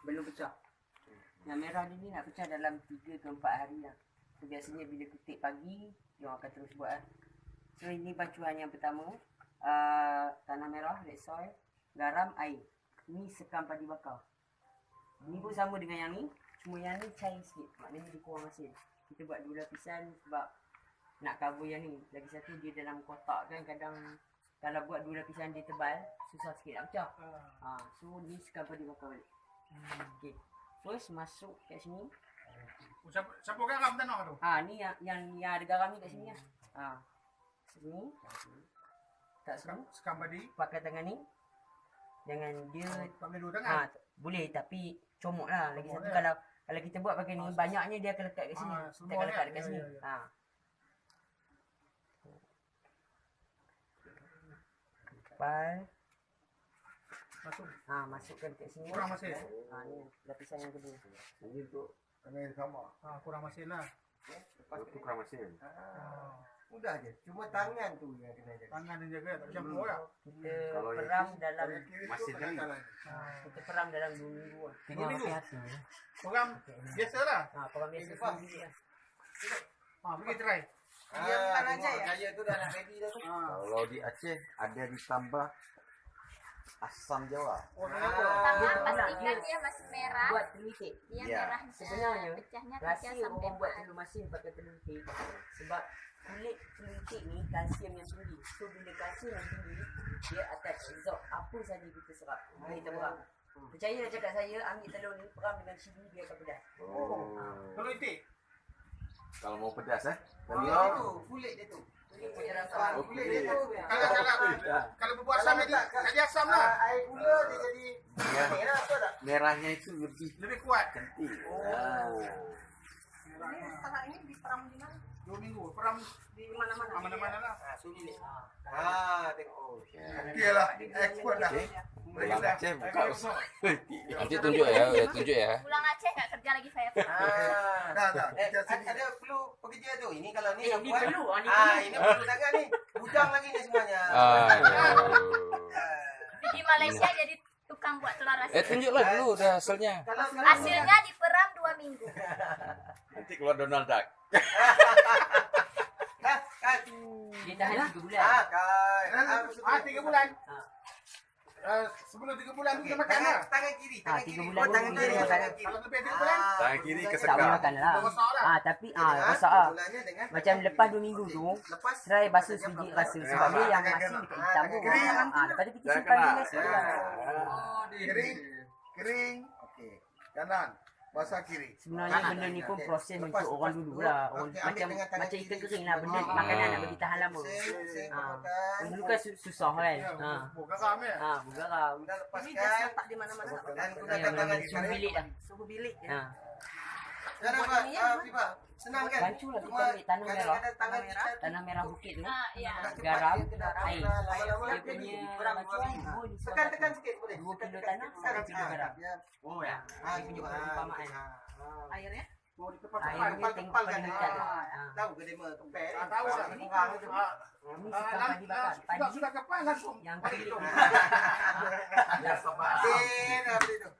belum pecah. Yang merah ni nak pecah dalam 3 ke 4 hari lah. So, biasanya bila kutik pagi, dia akan terus buat lah. So ini bacuan yang pertama. Tanah merah, red soil, garam, air. Ni sekam padi bakar. Ni pun sama dengan yang ni, cuma yang ni cair sikit. Maknanya dia kurang asin. Kita buat 2 lapisan sebab nak cover yang ni. Lagi satu dia dalam kotak kan, kadang kalau buat 2 lapisan dia tebal, susah sikit nak pecah. So ni sekam padi bakar balik. Okay. First masuk kat sini. Siapa garam tanah tu? Ni yang ada garam ni kat sini lah. Sini. Tak sini. Sekam padi. Pakai tangan ni. Jangan dia Tak boleh 2 tangan. boleh tapi comot lah. Lagi satu kalau kita buat pakai ni, banyaknya dia akan lekat kat sini. Kita akan lekat dekat sini. Kepal. Masukkan kat sini. Kurang masin. Ni lapisan yang kedua. Ini untuk tangan yang sama. Kurang masin lah. Itu kurang masin. Mudah je. Cuma tangan tu yang kena jaga. Tangan yang jaga, tak campur lah. Kita peram dalam Masin tadi. kita peram dalam 2 minggu lah. Tengok hati-hati. Program biasa lah. Peram biasa sendiri lah. Pergi try. Yang tanah jaya tu dah nak ready dah tu. Kalau di Aceh ada ditambah asam Jawa. Sama pastikan dia masih merah. Buat telur itik. Dia Ya. merah Sebenarnya pecahnya 3 rahsia sampai orang buat 4. telur masin pakai telur itik sebab kulit telur itik ni kalsium yang tinggi. So bila kalsium yang tinggi, dia akan absorb apa saja kita serap. Kita peram. Percayalah cakap saya, ambil telur ni peram dengan cili, dia akan pedas. Telur itik. Kalau mau pedas Kulit dia tu, kulit dia tu. Kulit dia tu. Kalau berbuat asam jadi asam lah. Air gula dia jadi merah apa tak? merahnya itu Lebih kuat. cantik. Ini setelah ini diperam di mana? 2 minggu. Peram Di mana-mana. mana-mana lah. Sulit. Tengok. Okey lah. Expert dah. Pulang Aceh buka usaha. Nanti tunjuk ya, Pulang Aceh nggak kerja lagi saya. Ada perlu pekerja tu. Ini kalau ni Ini buat. perlu. Ini perlu tangan ni. Bujang lagi ni semuanya. Di Malaysia jadi tukang buat telur asin. tunjuklah dulu dah hasilnya. Hasilnya diperam 2 minggu. Nanti keluar Donald Duck. Dia tahan 3 bulan. 3 bulan. Sebelum 3 bulan tu kita makan lah. Tangan kiri. Tangan 3 kiri. bulan Tangan dulu kiri. dia Tangan kiri. Kalau lebih 3 bulan. Tangan kiri Tak boleh kesekam. makan lah. Rosak lah. Tapi rosak lah. Macam lepas 2 minggu tu, try basuh sebiji rasa sebab dia yang masin dekat hitam tu. Lepas tu kita Jangan simpan kena. dia sekali. Kering. Kering. Okey. Kanan. Basah kiri. Sebenarnya benda ni pun proses untuk orang dulu lah. Macam ikan kering lah. Benda makanan nak bagi tahan lama. Dulu kan susah kan. Bukan garam ya. Bergaram. Kita Ini lepaskan. dah letak di mana-mana tak pakai. Dan gunakan tangan kiri. Suhu bilik dah. Suhu bilik ya. Dan apa? Fifa. Senang kan? Bancu lah kita ambil tanah merah. Kadang-kadang tangan kita Tanah merah bukit tu. Ya. Garam, Garam, air. lama-lama Dia jadi punya kurang bacuan dua pun tekan sikit boleh. 2 kilo tanah, 1 kilo garam. Oh ya. Dia tunjuk perumpamaan. Airnya? Airnya tengok pada dekat tu. Tahu ke dia kempel? Tahu lah. Ini sekam padi bakar. Padi Sudah kepal langsung. yang kering. Ya, sabar. Apa itu?